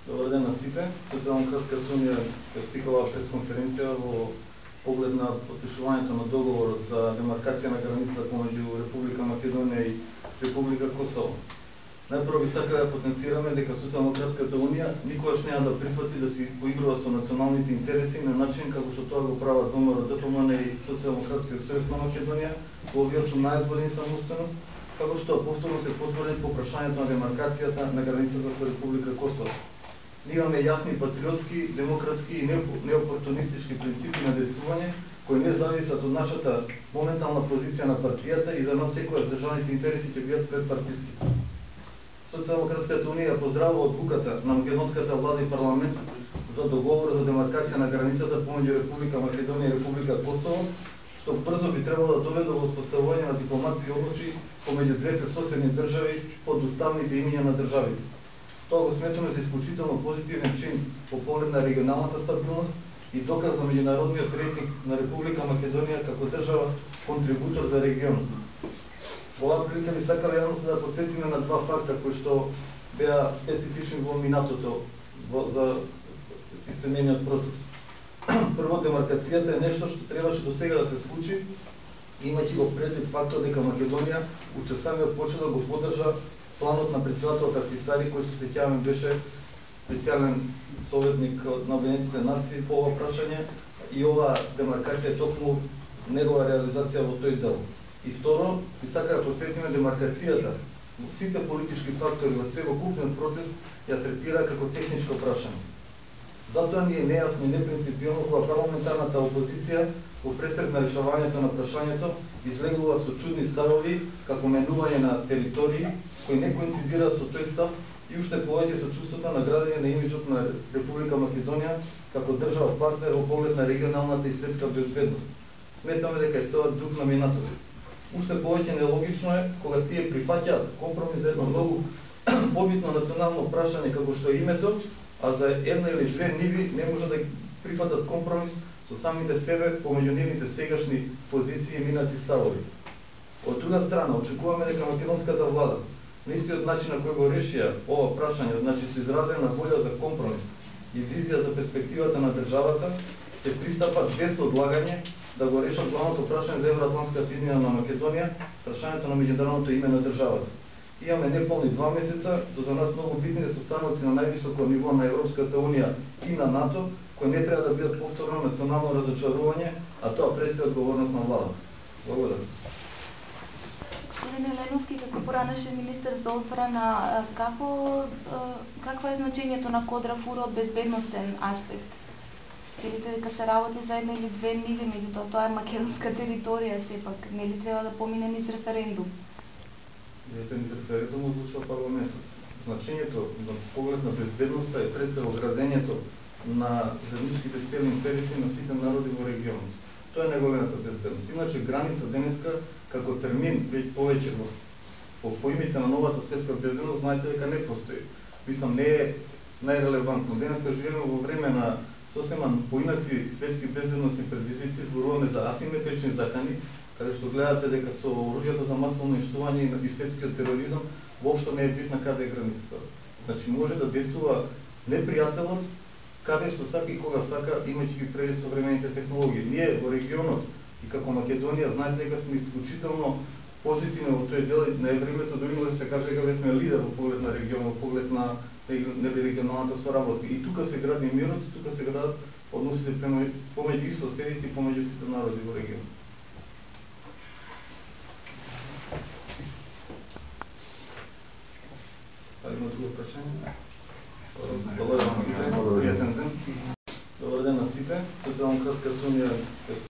Добар ден на сите. Социјалдемократската унија ќе стикала пресконференција во поглед на потпишувањето на договорот за демаркација на границата помеѓу Република Македонија и Република Косово. Најпрво би сакале да потенцираме дека Социјалдемократската унија никогаш няма да прифати да се поигрува со националните интереси на начин како што тоа го прават ВМРО, ДПМН и Социјалдемократскиот сојуз на Македонија во овие со најзголеми самостојност, како што повторно се потврди по прашањето на демаркацијата на границата со Република Косово. Ние имаме јасни патриотски, демократски и неопортунистички принципи на действување кои не зависат од нашата моментална позиција на партијата и за нас секојаш државните интереси ќе бидат предпартиски. Социјалдемократската унија поздравува одлуката на македонската влада и парламент за договор за демаркација на границата помеѓу Република Македонија и Република Косово, што брзо би требало да доведе до воспоставување на дипломатски односи помеѓу двете соседни држави под уставните имиња на државите. Тоа го сметаме за исклучително позитивен чин по поглед на регионалната стабилност и доказ за меѓународниот рейтинг на Република Македонија како држава контрибутор за регионот. Во оваа прилика би сакале јавноста да потсетиме на два факта кои што беа специфични во минатото за истемениот процес. Прво, демаркацијата е нешто што требаше до сега да се случи, имајќи го предвид фактот дека Македонија уште самиот почеток го поддржа планот на председателот Ахтисари, кој се сеќаваме беше специјален советник на Обединетите нации по ова прашање и оваа демаркација е токму негова реализација во тој дел. И второ, би сака да потсетиме демаркацијата во сите политички фактори во целокупниот процес ја третира како техничко прашање. Затоа ни е нејасно и непринципијално кога парламентарната опозиција во престрек на решавањето на прашањето излегува со чудни ставови како менување на територии кои не коинцидираат со тој став и уште повеќе со чувството на градење на имиджот на Република Македонија како држава партнер во поглед на регионалната и светска безбедност. Сметаме дека е тоа дух на минатото. Уште повеќе нелогично е кога тие прифаќаат компромис за едно многу побитно национално прашање како што е името, а за една или две ниви не може да прифатат компромис со самите себе помеѓу нивните сегашни позиции и минати ставови. Од друга страна, очекуваме дека македонската влада на истиот начин на кој го решија ова прашање, значи со изразена волја за компромис и визија за перспективата на државата, ќе пристапат без одлагање да го решат главното прашање за евроатлантската иднина на Македонија, прашањето на меѓународното име на државата. Имаме неполни 2 месеца до за нас многу битни состаноци на највисоко ниво на Европската унија и на НАТО, кои не треба да бидат повторно национално разочарување, а тоа пред се одговорност на владата. Благодарам. Господин Еленовски, како поранешен министер за одбрана, какво е значењето на Кодра Фура од безбедностен аспект? Велите дека се работи за една или две ниви, меѓутоа тоа е македонска територија сепак, нели треба да помине низ референдум? Низ референдум одлучува парламентот. Значењето на поглед на безбедноста е пред се оградењето на заедничките цели интереси на сите народи во регионот. Тоа е најголемата безбедност. Иначе граница денеска како термин веќе повеќе по поимите на новата светска безбедност знаете дека не постои. Мислам не е најрелевантно. Денеска живееме во време на сосема поинакви светски безбедносни предизвици, зборуваме за асиметрични закани, каде што гледате дека со оружјата за масовно уништување и светскиот тероризам воопшто не е битна каде е границата. Значи може да действува непријателот каде што сака и кога сака, имајќи ги предвид современите технологии. Ние во регионот и како Македонија знаете дека сме исклучително позитивни во тој дел на времето, дури може да се каже дека сме лидер во поглед на регионот, во поглед на регионалната соработка. И тука се гради мирот, тука се градат односите помеѓу и соседите и помеѓу сите народи во регионот. Има друго прашање? Благодарам на сите. Пријатен ден. Добар ден на сите. Социјалдемократската унија